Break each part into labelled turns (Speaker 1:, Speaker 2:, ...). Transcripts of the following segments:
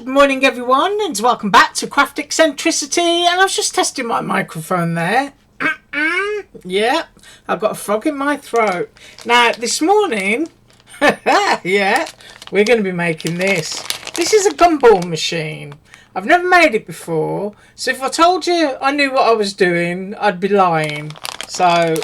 Speaker 1: Good morning everyone, and welcome back to Craft Eccentricity. And I was just testing my microphone there. Yeah, I've got a frog in my throat. Now this morning, yeah, we're going to be making this. This is a gumball machine. I've never made it before, so if I told you I knew what I was doing, I'd be lying. So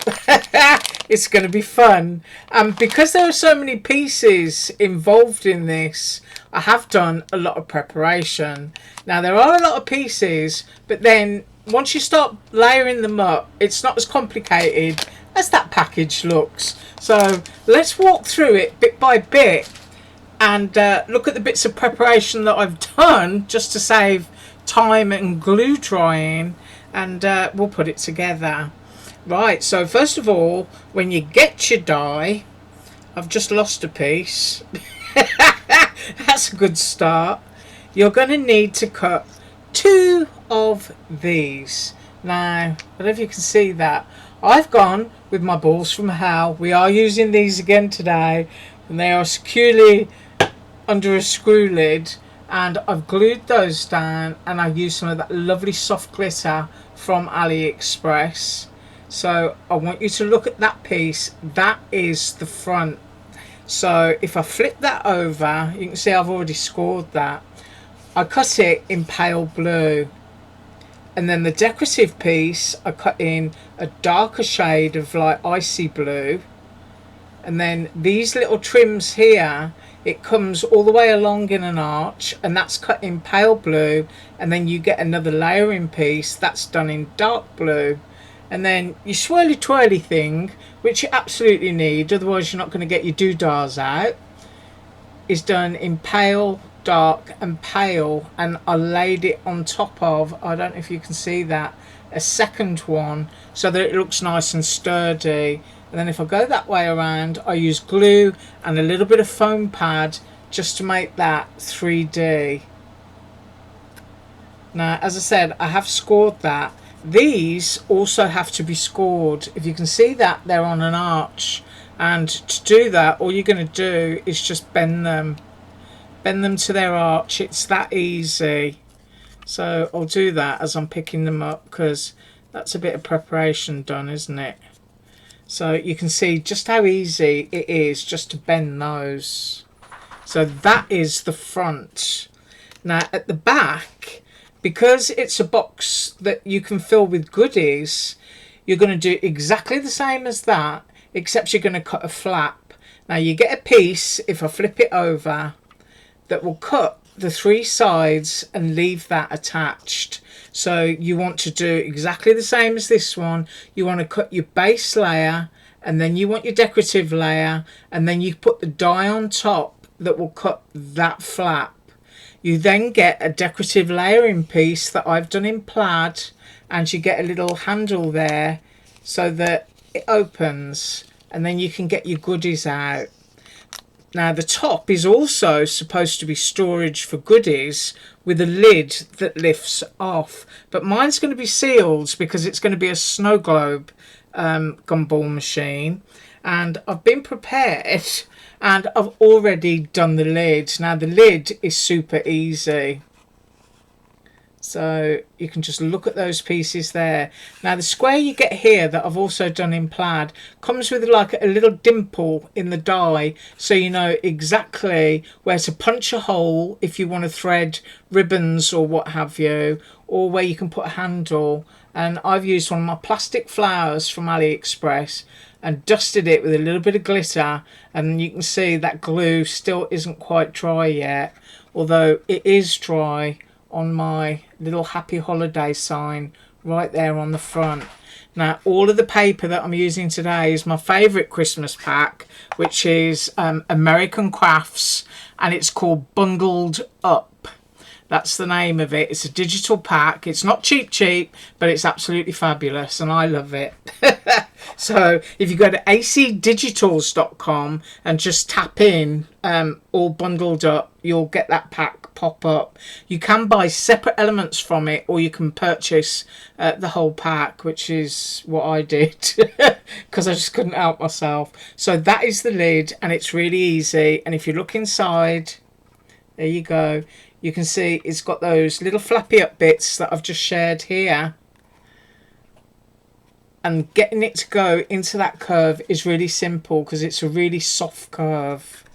Speaker 1: it's going to be fun, and because there are so many pieces involved in this, I have done a lot of preparation. Now there are a lot of pieces, but then once you start layering them up, it's not as complicated as that package looks. So let's walk through it bit by bit and look at the bits of preparation that I've done just to save time and glue drying, and we'll put it together. Right, so first of all, when you get your die, I've just lost a piece. That's a good start. You're going to need to cut 2 of these. Now, I don't know if you can see that. I've gone with my balls from hell. We are using these again today, and they are securely under a screw lid, and I've glued those down, and I've used some of that lovely soft glitter from AliExpress. So I want you to look at that piece. That is the front. So if I flip that over, you can see I've already scored that. I cut it in pale blue, and then the decorative piece I cut in a darker shade of like icy blue, and then these little trims here, it comes all the way along in an arch, and that's cut in pale blue, and then you get another layering piece that's done in dark blue. And then your swirly twirly thing, which you absolutely need, otherwise you're not going to get your doodahs out, is done in pale, dark and pale, and I laid it on top of, I don't know if you can see that, a second one, so that it looks nice and sturdy. And then if I go that way around, I use glue and a little bit of foam pad just to make that 3D. Now, as I said, I have scored that. These also have to be scored. If you can see that, they're on an arch, and to do that, all you're going to do is just bend them to their arch. It's that easy. So I'll do that as I'm picking them up, because that's a bit of preparation done, isn't it? So you can see just how easy it is just to bend those. So that is the front. Now at the back, because it's a box that you can fill with goodies, you're going to do exactly the same as that, except you're going to cut a flap. Now you get a piece, if I flip it over, that will cut the 3 sides and leave that attached. So you want to do exactly the same as this one. You want to cut your base layer, and then you want your decorative layer, and then you put the die on top that will cut that flap. You then get a decorative layering piece that I've done in plaid, and you get a little handle there so that it opens, and then you can get your goodies out. Now the top is also supposed to be storage for goodies with a lid that lifts off, but mine's going to be sealed because it's going to be a snow globe gumball machine, and I've been prepared. And I've already done the lid. Now the lid is super easy. So you can just look at those pieces there. Now the square you get here that I've also done in plaid comes with like a little dimple in the die, so you know exactly where to punch a hole if you want to thread ribbons or what have you, or where you can put a handle. And I've used one of my plastic flowers from AliExpress and dusted it with a little bit of glitter, and you can see that glue still isn't quite dry yet, although it is dry on my little happy holiday sign right there on the front. Now all of the paper that I'm using today is my favourite Christmas pack, which is American Crafts, and it's called Bundled Up. That's the name of it. It's a digital pack. It's not cheap, but it's absolutely fabulous, and I love it. So if you go to acdigitals.com and just tap in all bundled up, you'll get that pack pop up. You can buy separate elements from it, or you can purchase the whole pack, which is what I did because I just couldn't help myself. So that is the lid, and it's really easy. And if you look inside, There you go. You can see it's got those little flappy up bits that I've just shared here. And getting it to go into that curve is really simple because it's a really soft curve.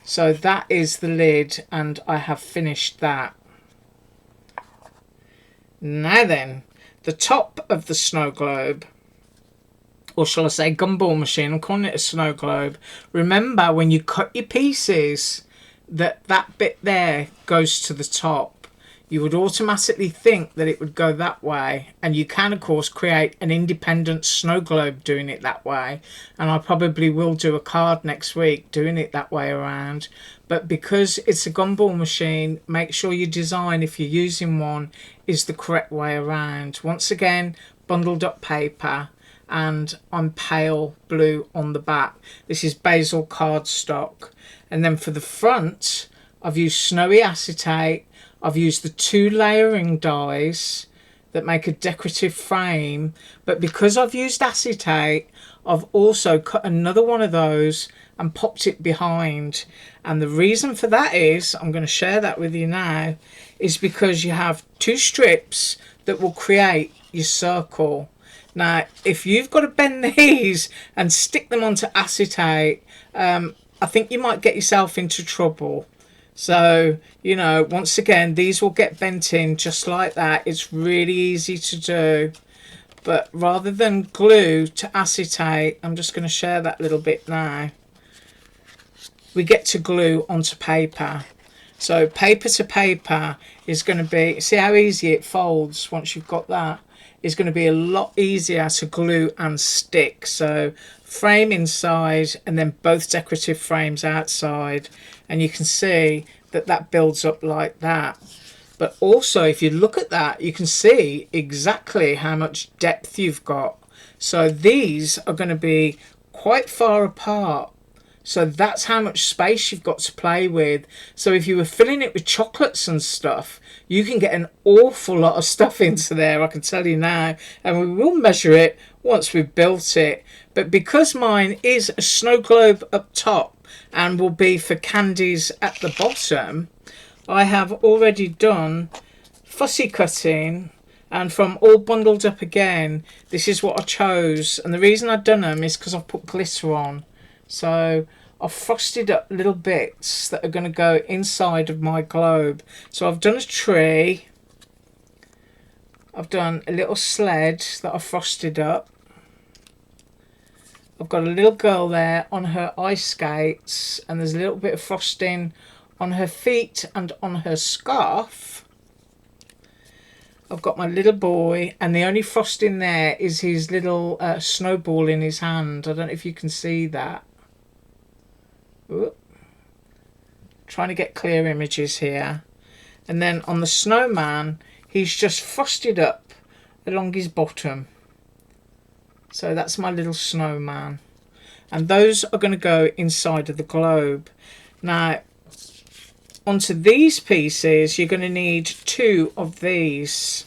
Speaker 1: So that is the lid, and I have finished that. Now then, the top of the snow globe, or shall I say gumball machine, I'm calling it a snow globe. Remember, when you cut your pieces, that bit there goes to the top. You would automatically think that it would go that way, and you can of course create an independent snow globe doing it that way, and I probably will do a card next week doing it that way around. But because it's a gumball machine, make sure your design, if you're using one, is the correct way around. Once again, bundled up paper, and I'm pale blue on the back. This is basil cardstock. And then for the front, I've used snowy acetate. I've used the 2 layering dies that make a decorative frame. But because I've used acetate, I've also cut another one of those and popped it behind. And the reason for that is, I'm going to share that with you now, is because you have 2 strips that will create your circle. Now, if you've got to bend these and stick them onto acetate, I think you might get yourself into trouble. So, you know, once again, these will get bent in just like that. It's really easy to do. But rather than glue to acetate, I'm just going to share that little bit now. We get to glue onto paper. So paper to paper is going to be, see how easy it folds once you've got that? Is going to be a lot easier to glue and stick. So frame inside and then both decorative frames outside, and you can see that that builds up like that. But also if you look at that, you can see exactly how much depth you've got. So these are going to be quite far apart. So that's how much space you've got to play with. So if you were filling it with chocolates and stuff, you can get an awful lot of stuff into there, I can tell you now. And we will measure it once we've built it. But because mine is a snow globe up top and will be for candies at the bottom, I have already done fussy cutting. And from all bundled up again, this is what I chose. And the reason I've done them is because I've put glitter on. So I've frosted up little bits that are going to go inside of my globe. So I've done a tree. I've done a little sled that I've frosted up. I've got a little girl there on her ice skates, and there's a little bit of frosting on her feet and on her scarf. I've got my little boy, and the only frosting there is his little snowball in his hand. I don't know if you can see that. Ooh. Trying to get clear images here. And then on the snowman, he's just frosted up along his bottom. So that's my little snowman. And those are going to go inside of the globe. Now, onto these pieces, you're going to need 2 of these.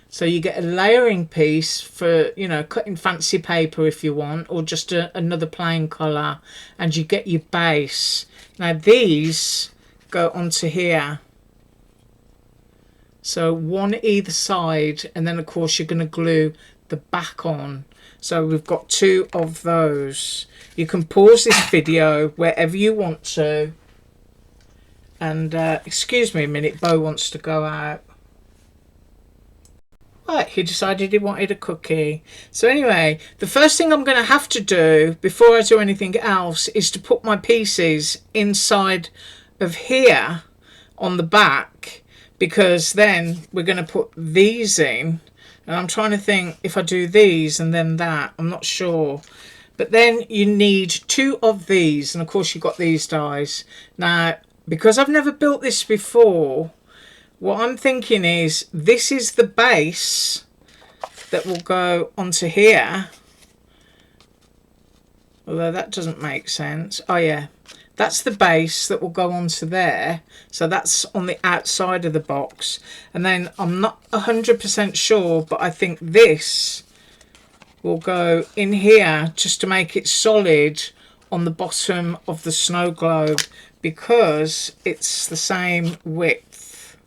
Speaker 1: So you get a layering piece for, you know, cutting fancy paper if you want, or just another plain colour, and you get your base. Now these go onto here. So 1 either side, and then of course you're going to glue the back on. So we've got 2 of those. You can pause this video wherever you want to. And excuse me a minute, Bo wants to go out. Right, he decided he wanted a cookie. So anyway, the first thing I'm going to have to do before I do anything else is to put my pieces inside of here on the back, because then we're going to put these in. And I'm trying to think if I do these and then that, I'm not sure. But then you need 2 of these, and of course you've got these dies. Now, because I've never built this before, what I'm thinking is this is the base that will go onto here. Although that doesn't make sense. Oh yeah, that's the base that will go onto there. So that's on the outside of the box. And then I'm not 100% sure, but I think this will go in here just to make it solid on the bottom of the snow globe. because it's the same width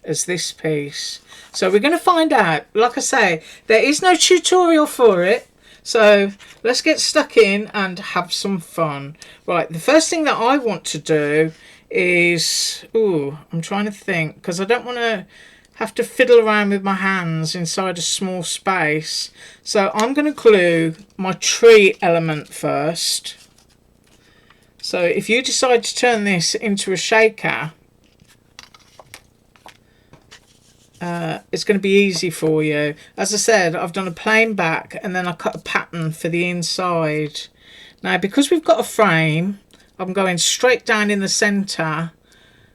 Speaker 1: as this piece. So we're going to find out. Like I say, there is no tutorial for it. So let's get stuck in and have some fun. Right, the first thing that I want to do is... Ooh, I'm trying to think, because I don't want to have to fiddle around with my hands inside a small space. So I'm going to glue my tree element first. So if you decide to turn this into a shaker, it's going to be easy for you. As I said, I've done a plain back and then I cut a pattern for the inside. Now, because we've got a frame, I'm going straight down in the centre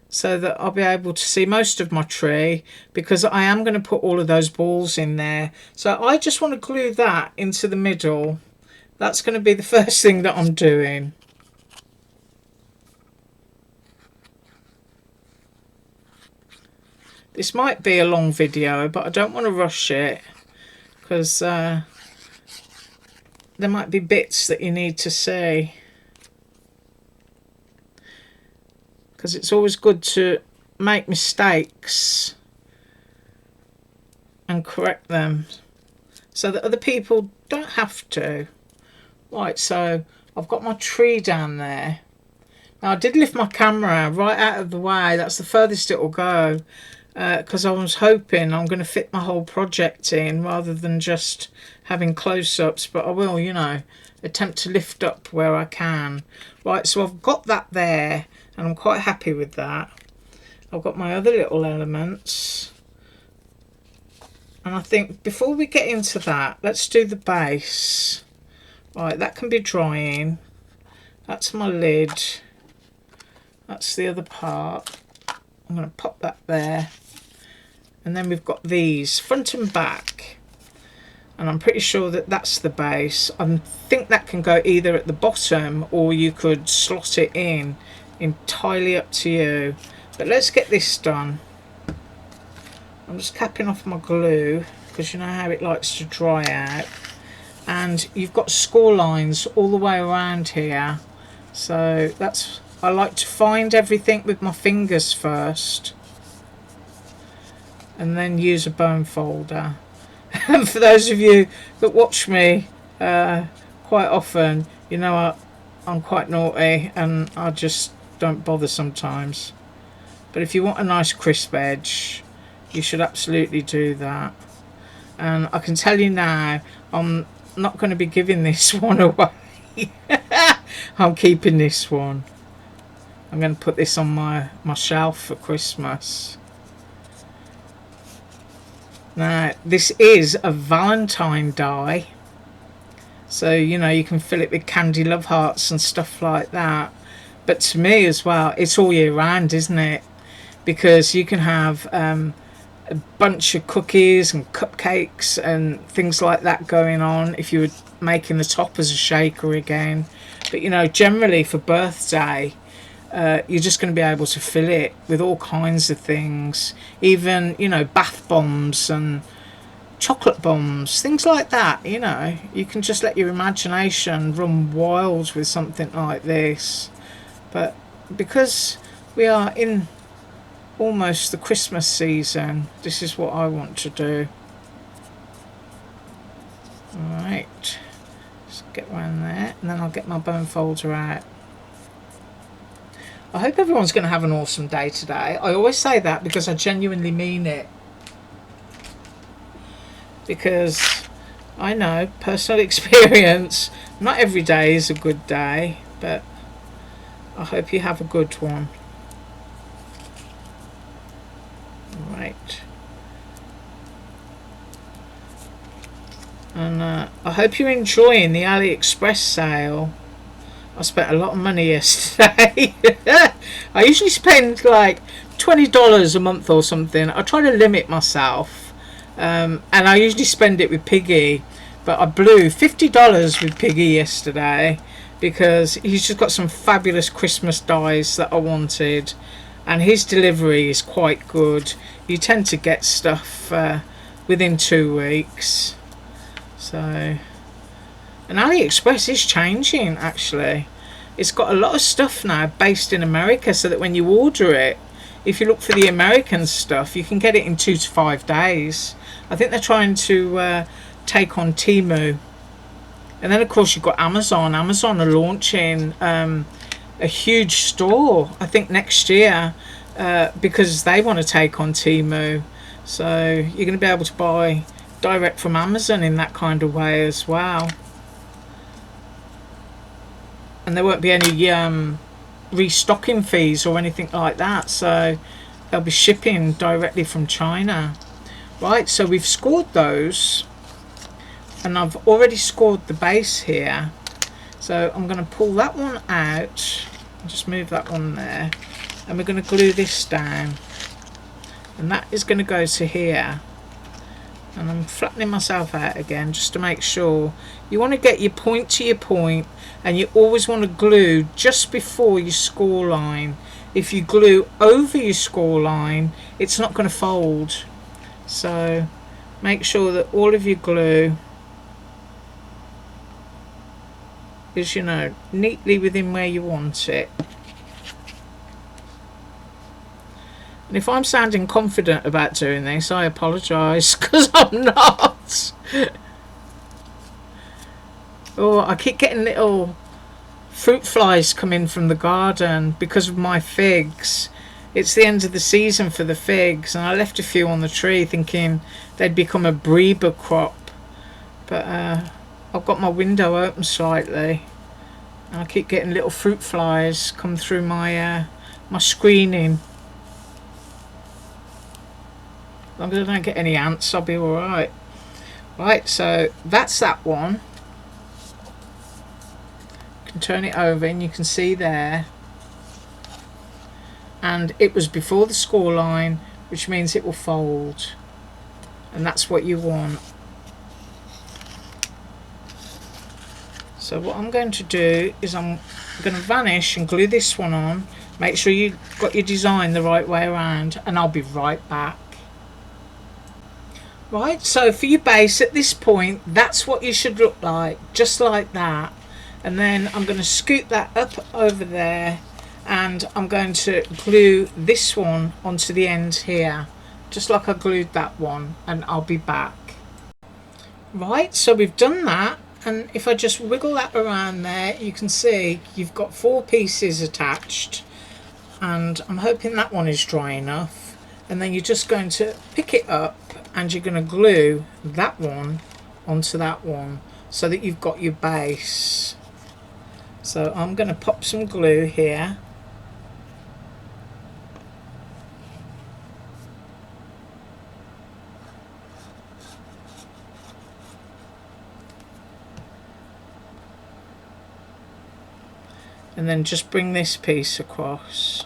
Speaker 1: so that I'll be able to see most of my tree, because I am going to put all of those balls in there. So I just want to glue that into the middle. That's going to be the first thing that I'm doing. This might be a long video, but I don't want to rush it, because there might be bits that you need to see. Because it's always good to make mistakes and correct them so that other people don't have to. Right, so I've got my tree down there. Now I did lift my camera right out of the way. That's the furthest it will go. Because I was hoping I'm going to fit my whole project in rather than just having close-ups, but I will, you know, attempt to lift up where I can. Right, so I've got that there and I'm quite happy with that. I've got my other little elements, and I think before we get into that, let's do the base. Right, that can be drying. That's my lid. That's the other part. I'm going to pop that there. And then we've got these front and back, and I'm pretty sure that that's the base. I think that can go either at the bottom or you could slot it in, entirely up to you. But let's get this done. I'm just capping off my glue because you know how it likes to dry out, and you've got score lines all the way around here, so that's, I like to find everything with my fingers first and then use a bone folder. And for those of you that watch me quite often, you know I'm quite naughty and I just don't bother sometimes. But if you want a nice crisp edge, you should absolutely do that. And I can tell you now, I'm not going to be giving this one away. I'm keeping this one. I'm going to put this on my shelf for Christmas. Now, this is a Valentine die, so you know you can fill it with candy love hearts and stuff like that. But to me as well, it's all year round, isn't it? Because you can have a bunch of cookies and cupcakes and things like that going on if you were making the top as a shaker again. But you know, generally for birthday, you're just going to be able to fill it with all kinds of things, even, you know, bath bombs and chocolate bombs, things like that. You know, you can just let your imagination run wild with something like this. But because we are in almost the Christmas season, this is what I want to do. Alright, just get around there, and then I'll get my bone folder out. I hope everyone's going to have an awesome day today. I always say that because I genuinely mean it. Because I know, personal experience, not every day is a good day, but I hope you have a good one. Right. And I hope you're enjoying the AliExpress sale. I spent a lot of money yesterday. I usually spend like $20 a month or something. I try to limit myself, and I usually spend it with Piggy, but I blew $50 with Piggy yesterday because he's just got some fabulous Christmas dies that I wanted, and his delivery is quite good. You tend to get stuff within 2 weeks. So, and AliExpress is changing actually. it's got a lot of stuff now based in America, so that when you order it, if you look for the American stuff, you can get it in 2 to 5 days. I think they're trying to take on Temu. And then of course you've got Amazon. Amazon are launching a huge store, I think next year, because they want to take on Temu. So you're going to be able to buy direct from Amazon in that kind of way as well. And there won't be any restocking fees or anything like that, so they'll be shipping directly from China. Right, so we've scored those, and I've already scored the base here, so I'm going to pull that one out, just move that one there, and we're going to glue this down, and that is going to go to here. And I'm flattening myself out again just to make sure. You want to get your point to your point, and you always want to glue just before your score line. If you glue over your score line, it's not going to fold. So make sure that all of your glue is, you know, neatly within where you want it. And if I'm sounding confident about doing this, I apologise, because I'm not. Oh, I keep getting little fruit flies coming from the garden because of my figs. It's the end of the season for the figs, and I left a few on the tree thinking they'd become a Breba crop. But I've got my window open slightly, and I keep getting little fruit flies come through my my screening. As long as I don't get any ants, I'll be alright. Right, so that's that one. You can turn it over and you can see there. And it was before the score line, which means it will fold. And that's what you want. So what I'm going to do is I'm going to vanish and glue this one on. Make sure you've got your design the right way around, and I'll be right back. Right, so for your base at this point, that's what you should look like, just like that. And then I'm going to scoot that up over there, and I'm going to glue this one onto the end here, just like I glued that one, and I'll be back. Right, so we've done that, and if I just wiggle that around there, you can see you've got 4 pieces attached, and I'm hoping that one is dry enough. And then you're just going to pick it up, and you're going to glue that one onto that one so that you've got your base. So I'm going to pop some glue here. And then just bring this piece across.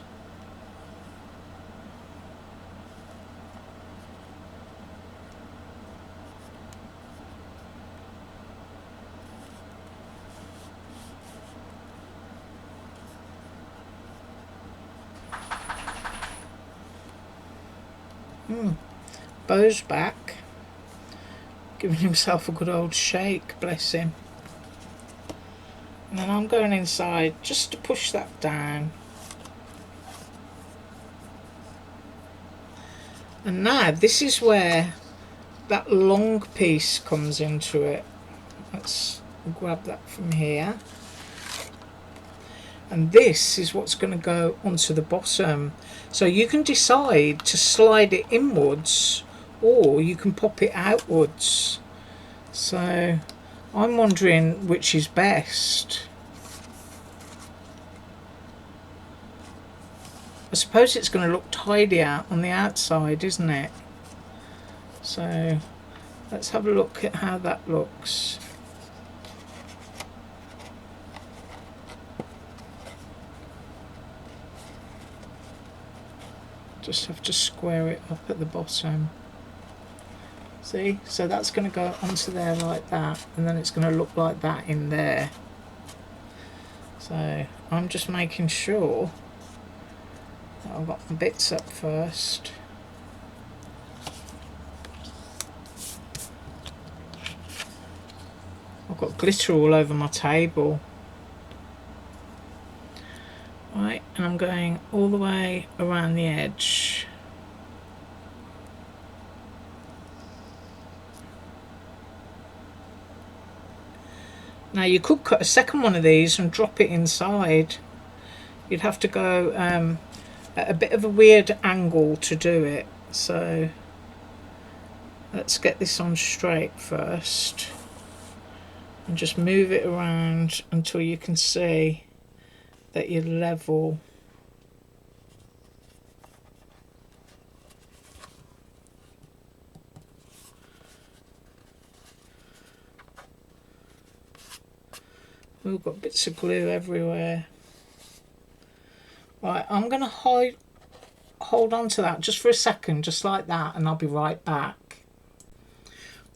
Speaker 1: Bo's back, giving himself a good old shake, bless him. And then I'm going inside just to push that down. And now this is where that long piece comes into it. Let's grab that from here. And this is what's going to go onto the bottom. So you can decide to slide it inwards, or you can pop it outwards. So I'm wondering which is best. I suppose it's going to look tidier on the outside, isn't it? So let's have a look at how that looks. Just have to square it up at the bottom. See, so that's going to go onto there like that, and then it's going to look like that in there. So I'm just making sure that I've got the bits up first. I've got glitter all over my table. going all the way around the edge. Now you could cut a second one of these and drop it inside. You'd have to go at a bit of a weird angle to do it. So let's get this on straight first and just move it around until you can see that you're level. We've got bits of glue everywhere. Right, I'm going to hold on to that just for a second, just like that, and I'll be right back.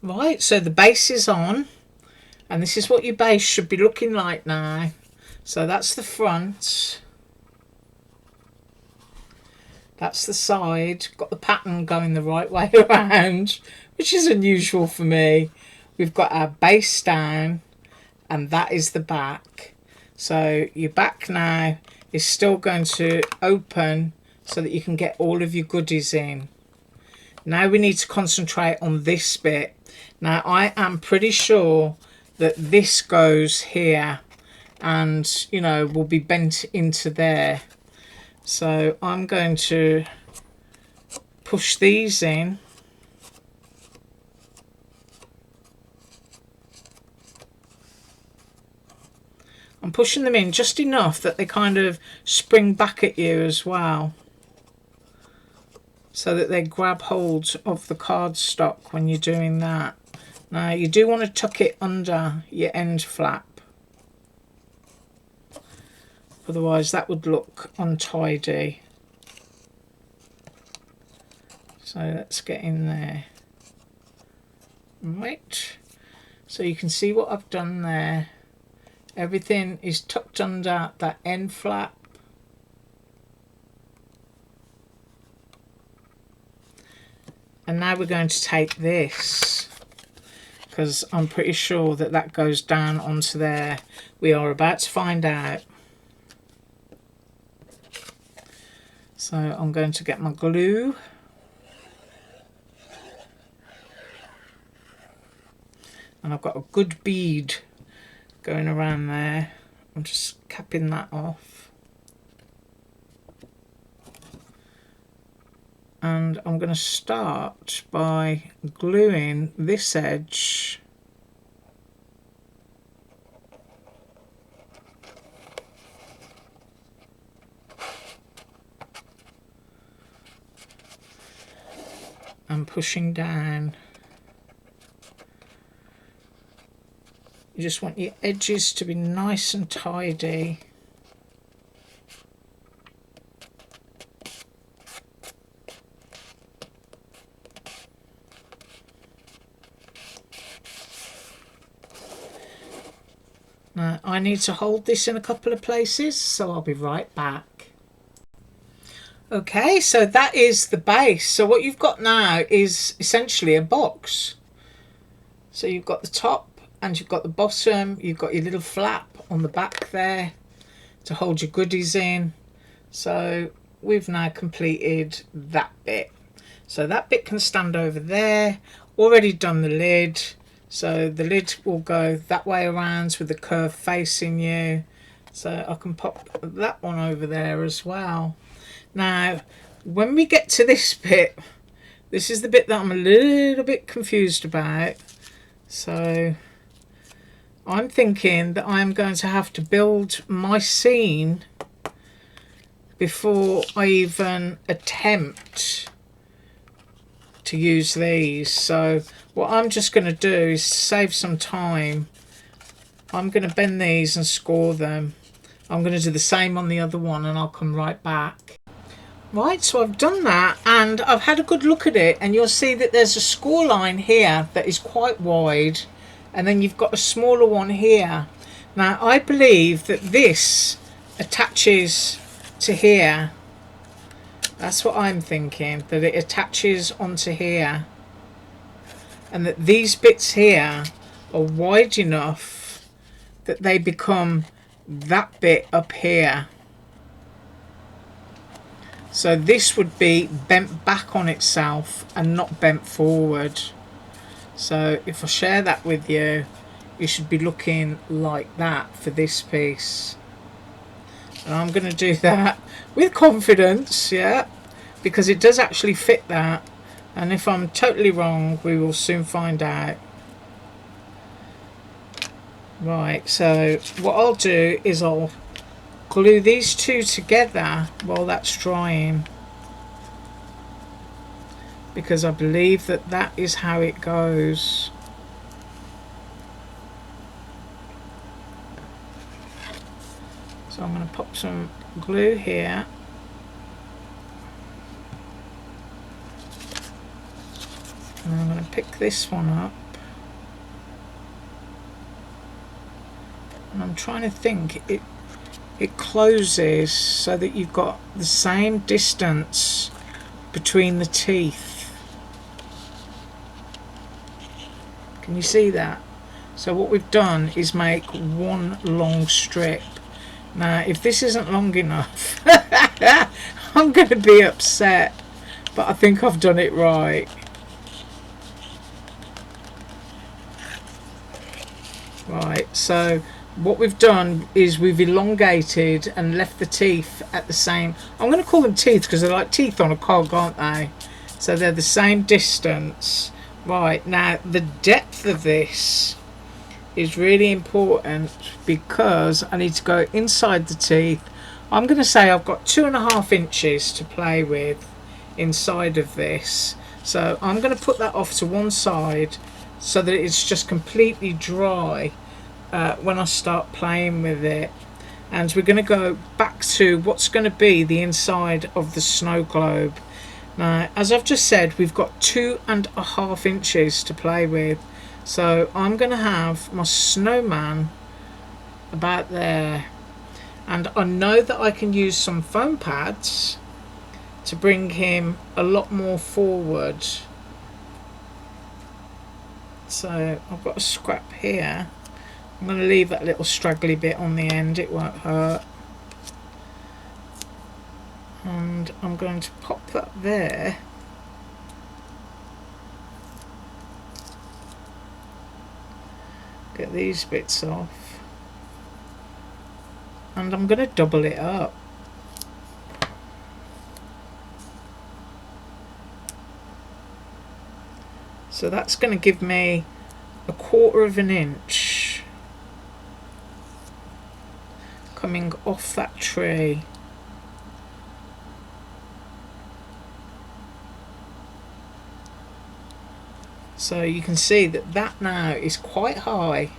Speaker 1: Right, so the base is on, and this is what your base should be looking like now. So that's the front. That's the side. Got the pattern going the right way around, which is unusual for me. We've got our base down, and that is the back. So your back now is still going to open so that you can get all of your goodies in. Now we need to concentrate on this bit. Now I am pretty sure that this goes here and, you know, will be bent into there. So I'm going to push these in. I'm pushing them in just enough that they kind of spring back at you as well, so that they grab hold of the cardstock when you're doing that. Now you do want to tuck it under your end flap, otherwise that would look untidy. So let's get in there. Right, so you can see what I've done there. Everything is tucked under that end flap. And now we're going to take this, because I'm pretty sure that that goes down onto there. We are about to find out. So I'm going to get my glue. And I've got a good bead going around there. I'm just capping that off. And I'm going to start by gluing this edge and pushing down. You just want your edges to be nice and tidy. Now I need to hold this in a couple of places, so I'll be right back. Okay, so that is the base. So what you've got now is essentially a box. So you've got the top and you've got the bottom, you've got your little flap on the back there to hold your goodies in. So we've now completed that bit. So that bit can stand over there. Already done the lid. So the lid will go that way around with the curve facing you. So I can pop that one over there as well. Now, when we get to this bit, this is the bit that I'm a little bit confused about. So I'm thinking that I'm going to have to build my scene before I even attempt to use these. So what I'm just going to do is save some time. I'm going to bend these and score them. I'm going to do the same on the other one and I'll come right back. Right, so I've done that and I've had a good look at it, and you'll see that there's a score line here that is quite wide, and then you've got a smaller one here. Now I believe that this attaches to here. That's what I'm thinking, that it attaches onto here, and that these bits here are wide enough that they become that bit up here. So this would be bent back on itself and not bent forward. So if I share that with you, you should be looking like that for this piece. And I'm going to do that with confidence, yeah, because it does actually fit that. And if I'm totally wrong, we will soon find out. Right, so what I'll do is I'll glue these two together while that's drying, because I believe that that is how it goes. So I'm going to pop some glue here. And I'm going to pick this one up. And I'm trying to think, it closes so that you've got the same distance between the teeth. Can you see that? So what we've done is make one long strip. Now if this isn't long enough, I'm going to be upset, but I think I've done it right. Right, so what we've done is we've elongated and left the teeth at the same, I'm going to call them teeth because they're like teeth on a cog, aren't they? So they're the same distance. Right, now the depth of this is really important because I need to go inside the teeth. I'm going to say I've got 2.5 inches to play with inside of this. So I'm going to put that off to one side so that it's just completely dry when I start playing with it. And we're going to go back to what's going to be the inside of the snow globe. Now, as I've just said, we've got 2.5 inches to play with. So I'm going to have my snowman about there. And I know that I can use some foam pads to bring him a lot more forward. So I've got a scrap here. I'm going to leave that little straggly bit on the end, it won't hurt. And I'm going to pop that there. Get these bits off. And I'm going to double it up. So that's going to give me 1/4 inch coming off that tree. So you can see that that now is quite high.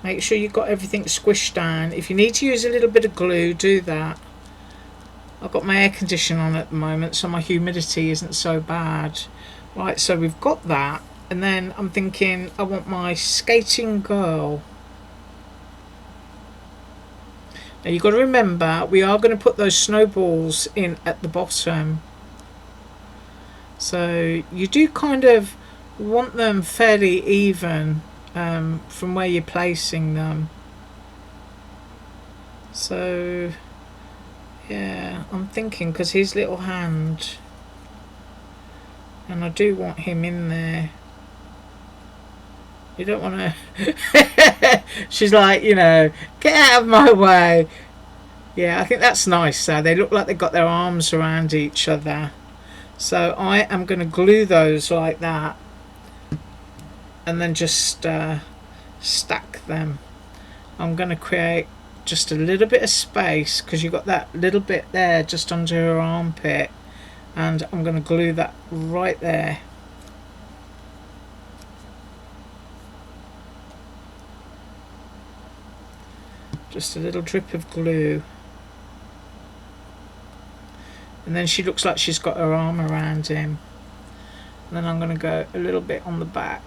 Speaker 1: Make sure you've got everything squished down. If you need to use a little bit of glue, do that. I've got my air conditioner on at the moment, so my humidity isn't so bad. Right, so we've got that, and then I'm thinking I want my skating girl. Now you've got to remember, we are going to put those snowballs in at the bottom. So you do kind of want them fairly even from where you're placing them. So yeah, I'm thinking, because his little hand, and I do want him in there. You don't want to she's like, you know, get out of my way. Yeah, I think that's nice. They look like they've got their arms around each other. So I am going to glue those like that, and then just stack them. I'm going to create just a little bit of space because you've got that little bit there just under her armpit, and I'm going to glue that right there. Just a little drip of glue. And then she looks like she's got her arm around him. And then I'm going to go a little bit on the back.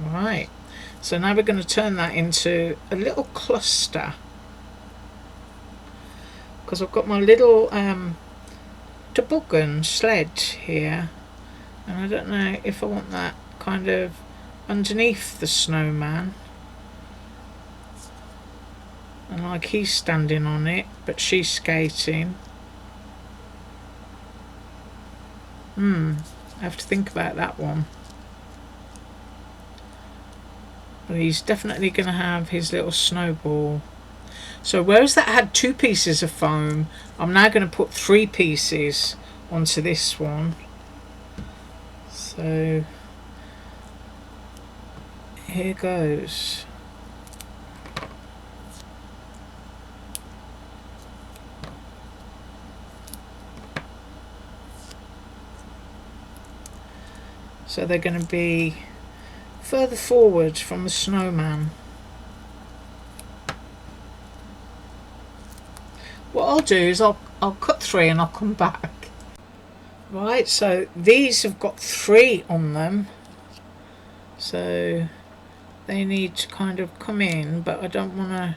Speaker 1: Right, so now we're going to turn that into a little cluster, because I've got my little toboggan sled here, and I don't know if I want that kind of underneath the snowman. And like he's standing on it, but she's skating. I have to think about that one. But he's definitely going to have his little snowball. So whereas that had 2 pieces of foam, I'm now going to put 3 pieces onto this one. So here goes. So they're going to be further forward from the snowman. What I'll do is I'll cut 3 and I'll come back. Right, so these have got 3 on them. So they need to kind of come in, but I don't want to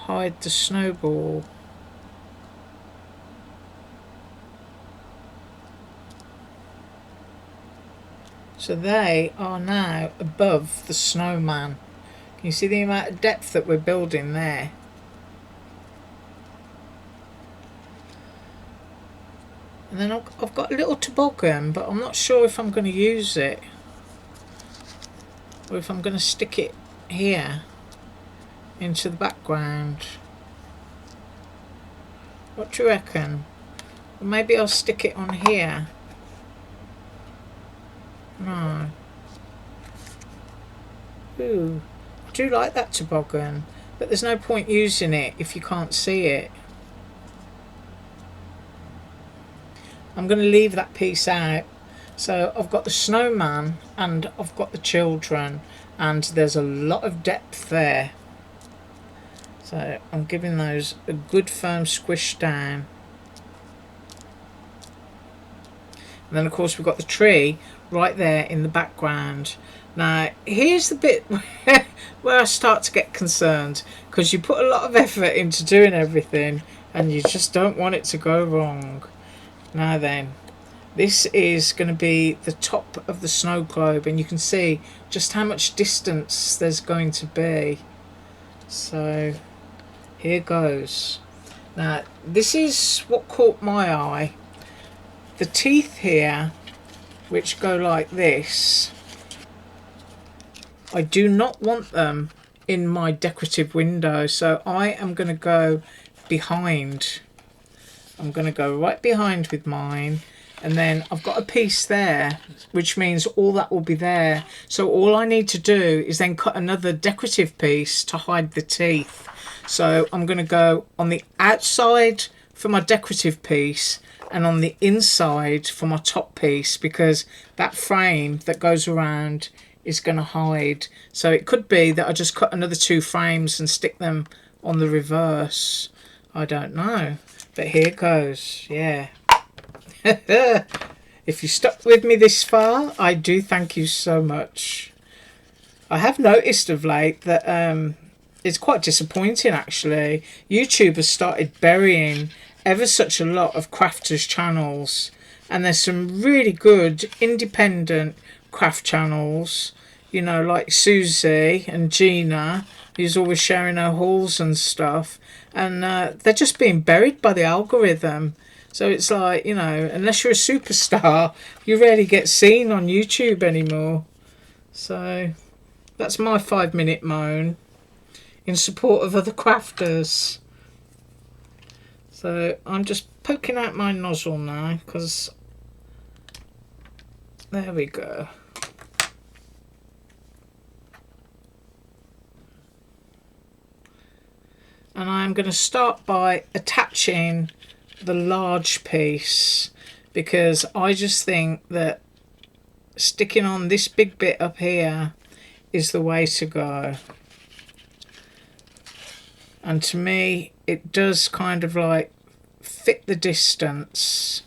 Speaker 1: hide the snowball. So they are now above the snowman. Can you see the amount of depth that we're building there? And then I've got a little toboggan, but I'm not sure if I'm going to use it, or if I'm going to stick it here into the background. What do you reckon? Or maybe I'll stick it on here. No. Ooh, I do like that toboggan, but there's no point using it if you can't see it. I'm going to leave that piece out. So I've got the snowman and I've got the children, and there's a lot of depth there. So I'm giving those a good firm squish down. And then of course we've got the tree right there in the background. Now here's the bit where I start to get concerned, because you put a lot of effort into doing everything and you just don't want it to go wrong. Now then, this is going to be the top of the snow globe, and you can see just how much distance there's going to be. So here goes. Now this is what caught my eye. The teeth here, which go like this, I do not want them in my decorative window, so I am going to go behind. I'm going to go right behind with mine, and then I've got a piece there, which means all that will be there. So all I need to do is then cut another decorative piece to hide the teeth. So I'm going to go on the outside for my decorative piece and on the inside for my top piece, because that frame that goes around is going to hide. So it could be that I just cut another 2 frames and stick them on the reverse. I don't know, but here goes. Yeah. If you stuck with me this far, I do thank you so much. I have noticed of late that it's quite disappointing actually. YouTube has started burying ever such a lot of crafters channels, and there's some really good independent craft channels, you know, like Susie and Gina, who's always sharing her hauls and stuff, and they're just being buried by the algorithm. So it's like, you know, unless you're a superstar, you rarely get seen on YouTube anymore. So that's my 5-minute moan in support of other crafters. So I'm just poking out my nozzle now, because there we go. And I'm going to start by attaching the large piece, because I just think that sticking on this big bit up here is the way to go. And to me it does kind of like fit the distance,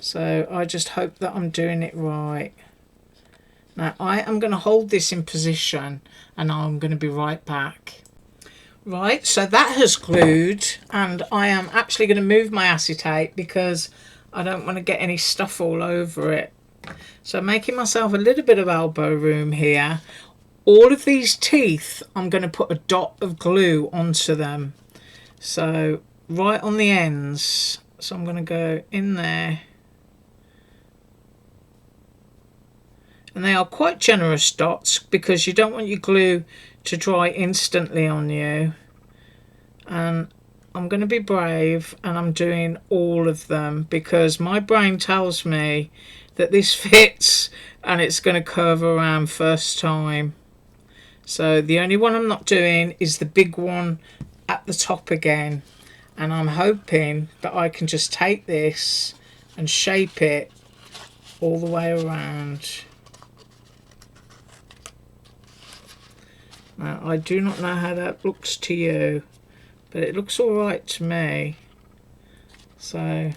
Speaker 1: so I just hope that I'm doing it right. Now I am going to hold this in position and I'm going to be right back. Right, so that has glued, and I am actually going to move my acetate because I don't want to get any stuff all over it. So making myself a little bit of elbow room here. all of these teeth, I'm going to put a dot of glue onto them. So right on the ends. So I'm going to go in there. And they are quite generous dots because you don't want your glue to dry instantly on you. And I'm going to be brave and I'm doing all of them because my brain tells me that this fits and it's going to curve around first time. So the only one I'm not doing is the big one at the top again. And I'm hoping that I can just take this and shape it all the way around. Now, I do not know how that looks to you, but it looks all right to me. So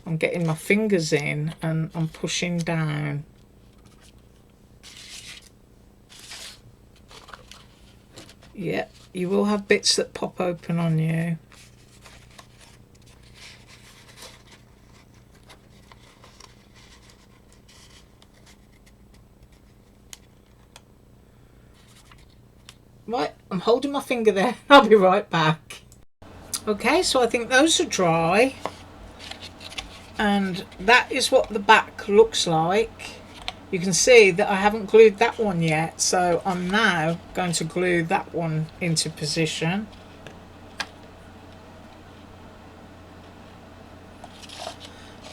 Speaker 1: I'm getting my fingers in and I'm pushing down. Yep, you will have bits that pop open on you. Right, I'm holding my finger there. I'll be right back. Okay, so I think those are dry. And that is what the back looks like. You can see that I haven't glued that one yet. So I'm now going to glue that one into position.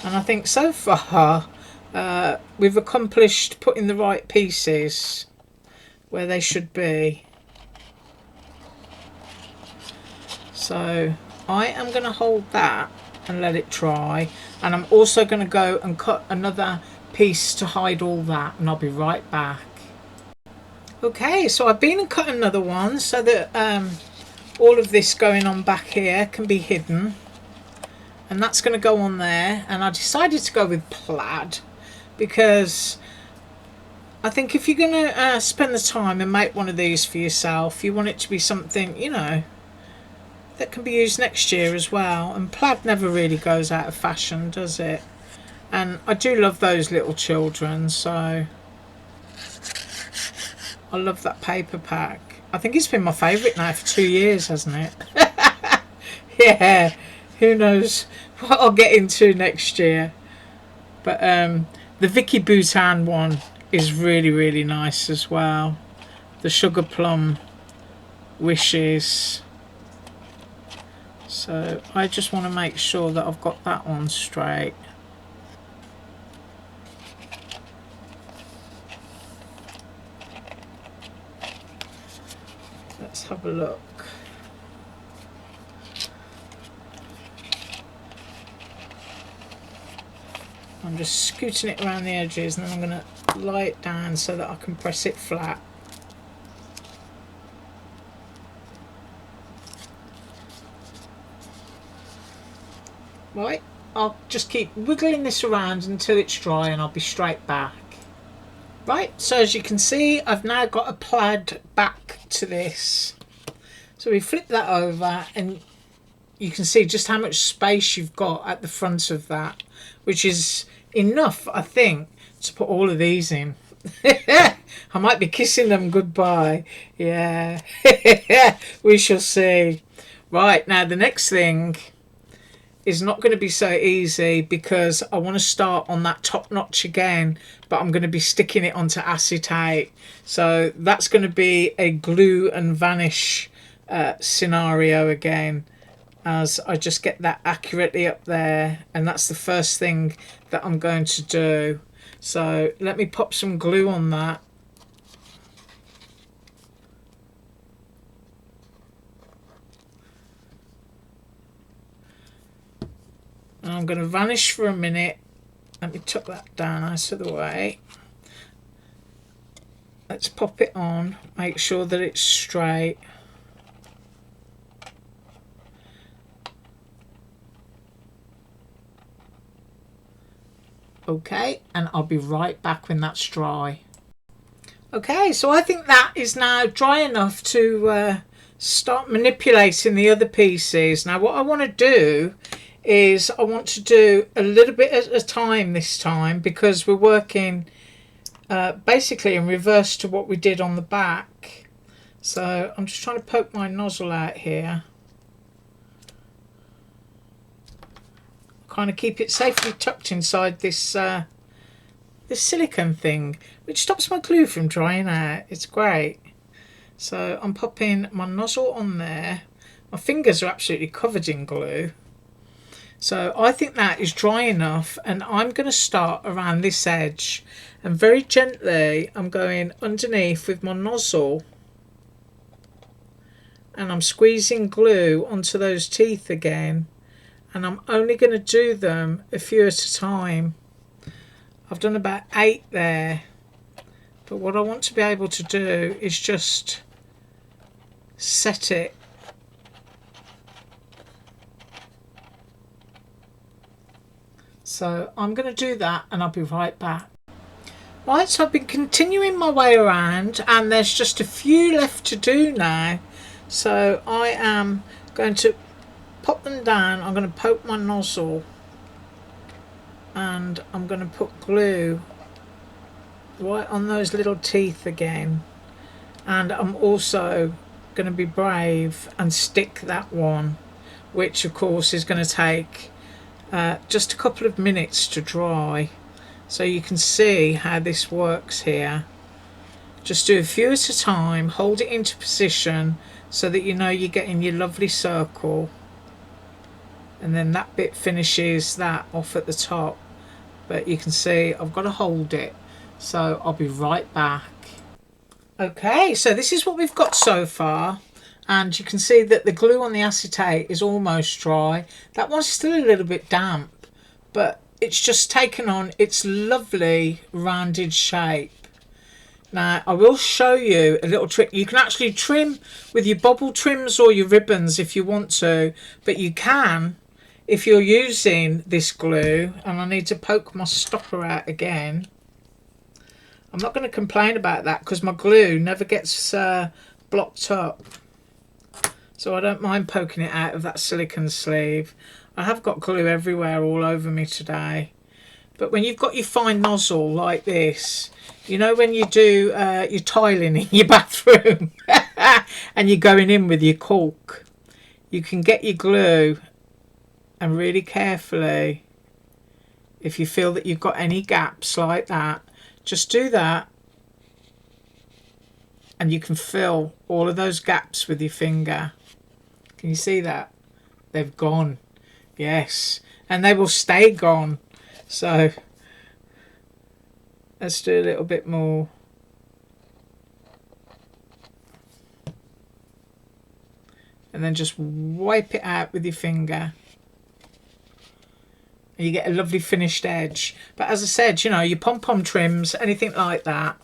Speaker 1: And I think so far we've accomplished putting the right pieces where they should be. So I am going to hold that and let it dry, and I'm also going to go and cut another piece to hide all that, and I'll be right back. Okay, so I've been and cut another one so that all of this going on back here can be hidden, and that's going to go on there. And I decided to go with plaid because I think if you're going to spend the time and make one of these for yourself, you want it to be something, you know, that can be used next year as well. And plaid never really goes out of fashion, does it? And I do love those little children, so I love that paper pack. I think it's been my favourite now for 2 years, hasn't it? Yeah, who knows what I'll get into next year. But the Vicky Boutin one is really, really nice as well. The Sugar Plum Wishes. So I just want to make sure that I've got that one straight. Let's have a look. I'm just scooting it around the edges and then I'm going to lie it down so that I can press it flat. Right, I'll just keep wiggling this around until it's dry and I'll be straight back. Right, so as you can see, I've now got a plaid back to this. So we flip that over and you can see just how much space you've got at the front of that, which is enough, I think, to put all of these in. I might be kissing them goodbye. Yeah, we shall see. Right, now the next thing is not going to be so easy because I want to start on that top notch again, but I'm going to be sticking it onto acetate. So that's going to be a glue and vanish scenario again, as I just get that accurately up there, and that's the first thing that I'm going to do. So let me pop some glue on that. And I'm going to vanish for a minute. Let me tuck that down out of the way. Let's pop it on, make sure that it's straight. Okay, and I'll be right back when that's dry. Okay, so I think that is now dry enough to start manipulating the other pieces. Now what I want to do is I want to do a little bit at a time this time, because we're working basically in reverse to what we did on the back. So I'm just trying to poke my nozzle out here. Kind of keep it safely tucked inside this this silicone thing, which stops my glue from drying out. It's great. So I'm popping my nozzle on there. My fingers are absolutely covered in glue. So I think that is dry enough, and I'm going to start around this edge, and very gently I'm going underneath with my nozzle, and I'm squeezing glue onto those teeth again, and I'm only going to do them a few at a time. I've done about 8 there, but what I want to be able to do is just set it. So I'm going to do that and I'll be right back. Right, so I've been continuing my way around and there's just a few left to do now. So I am going to pop them down. I'm going to poke my nozzle and I'm going to put glue right on those little teeth again. And I'm also going to be brave and stick that one, which of course is going to take just a couple of minutes to dry. So you can see how this works here. Just do a few at a time, hold it into position so that you know you're getting your lovely circle, and then that bit finishes that off at the top. But you can see I've got to hold it, so I'll be right back. Okay, so this is what we've got so far, and you can see that the glue on the acetate is almost dry. That one's still a little bit damp, but it's just taken on its lovely rounded shape. Now I will show you a little trick. You can actually trim with your bobble trims or your ribbons if you want to, but you can if you're using this glue. And I need to poke my stopper out again. I'm not going to complain about that because my glue never gets blocked up, so I don't mind poking it out of that silicone sleeve. I have got glue everywhere all over me today. But when you've got your fine nozzle like this, you know when you do your tiling in your bathroom and you're going in with your caulk, you can get your glue and really carefully, if you feel that you've got any gaps like that, just do that and you can fill all of those gaps with your finger. Can you see that? They've gone. Yes, and they will stay gone. So let's do a little bit more. And then just wipe it out with your finger. And you get a lovely finished edge. But as I said, you know, your pom-pom trims, anything like that,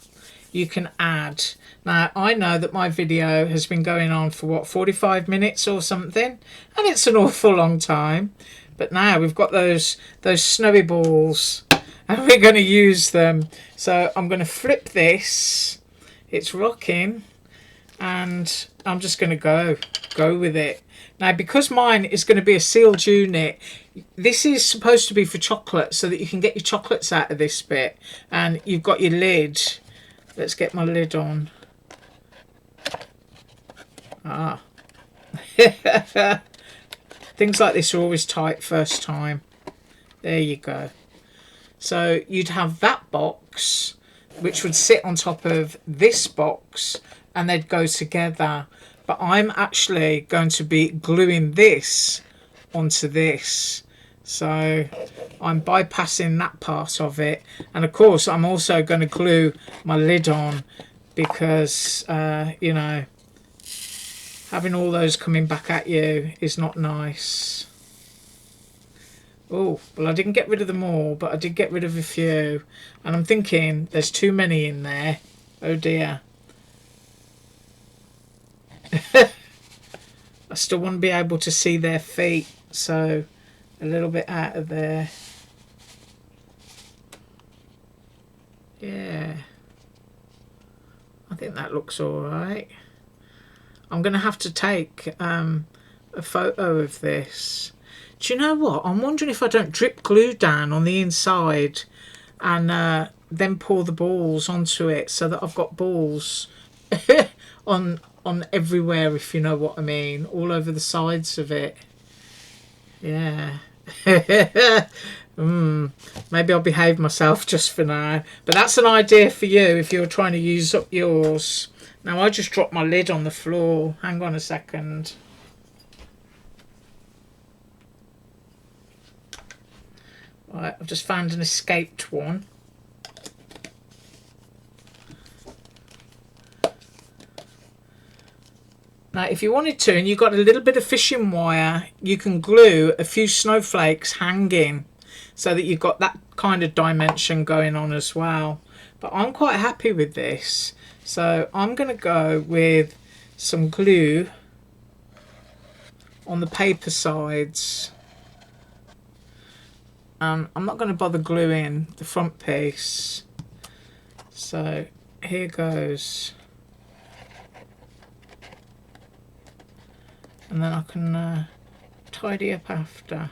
Speaker 1: you can add. Now, I know that my video has been going on for, what, 45 minutes or something? And it's an awful long time. But now we've got those snowy balls and we're going to use them. So I'm going to flip this. It's rocking. And I'm just going to go with it. Now, because mine is going to be a sealed unit, this is supposed to be for chocolate so that you can get your chocolates out of this bit. And you've got your lid. Let's get my lid on. Ah. Things like this are always tight first time. There you go. So you'd have that box, which would sit on top of this box, and they'd go together. But I'm actually going to be gluing this onto this. So I'm bypassing that part of it. And of course, I'm also going to glue my lid on because, you know, having all those coming back at you is not nice. Oh, well, I didn't get rid of them all, but I did get rid of a few. And I'm thinking there's too many in there. Oh, dear. I still want to be able to see their feet, so a little bit out of there. Yeah. I think that looks all right. I'm going to have to take a photo of this. Do you know what? I'm wondering if I don't drip glue down on the inside and then pour the balls onto it so that I've got balls on everywhere, if you know what I mean, all over the sides of it. Yeah. Maybe I'll behave myself just for now, but that's an idea for you if you're trying to use up yours. Now I just dropped my lid on the floor. Hang on a second. Right, I've just found an escaped one. Now if you wanted to and you got a little bit of fishing wire, you can glue a few snowflakes hanging so that you've got that kind of dimension going on as well. But I'm quite happy with this, so I'm going to go with some glue on the paper sides. I'm not going to bother gluing the front piece, so here goes. And then I can tidy up after.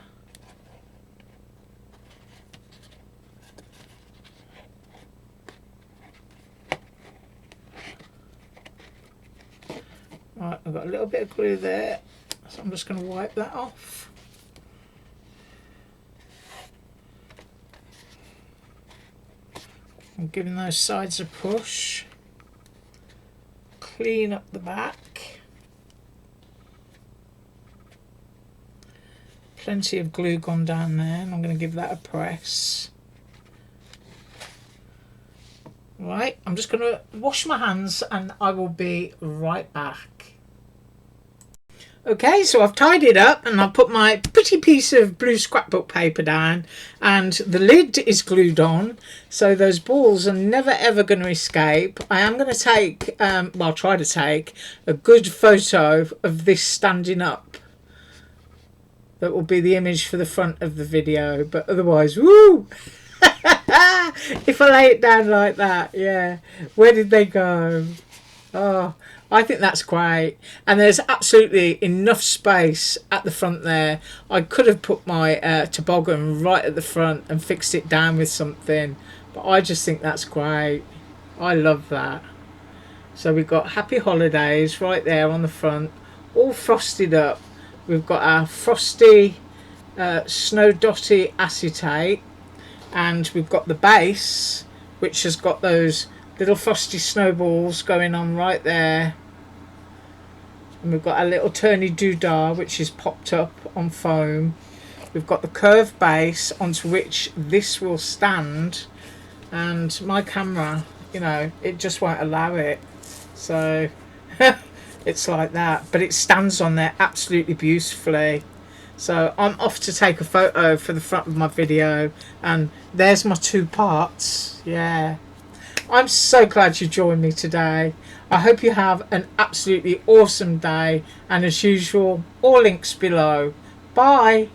Speaker 1: Right, I've got a little bit of glue there, so I'm just going to wipe that off. I'm giving those sides a push. Clean up the back. Plenty of glue gone down there, and I'm going to give that a press. Right, I'm just going to wash my hands and I will be right back. Okay, so I've tidied up and I've put my pretty piece of blue scrapbook paper down and the lid is glued on, so those balls are never ever going to escape. I am going to take, well, try to take a good photo of this standing up. That will be the image for the front of the video, but otherwise, woo! If I lay it down like that, yeah. Where did they go? Oh, I think that's great. And there's absolutely enough space at the front there. I could have put my toboggan right at the front and fixed it down with something, but I just think that's great. I love that. So we've got Happy Holidays right there on the front, all frosted up. We've got our frosty snow dotty acetate, and we've got the base, which has got those little frosty snowballs going on right there, and we've got a little turny doodah which is popped up on foam. We've got the curved base onto which this will stand, and my camera, you know, it just won't allow it, so it's like that, but it stands on there absolutely beautifully. So I'm off to take a photo for the front of my video, and there's my two parts. Yeah, I'm so glad you joined me today. I hope you have an absolutely awesome day, and as usual, all links below. Bye.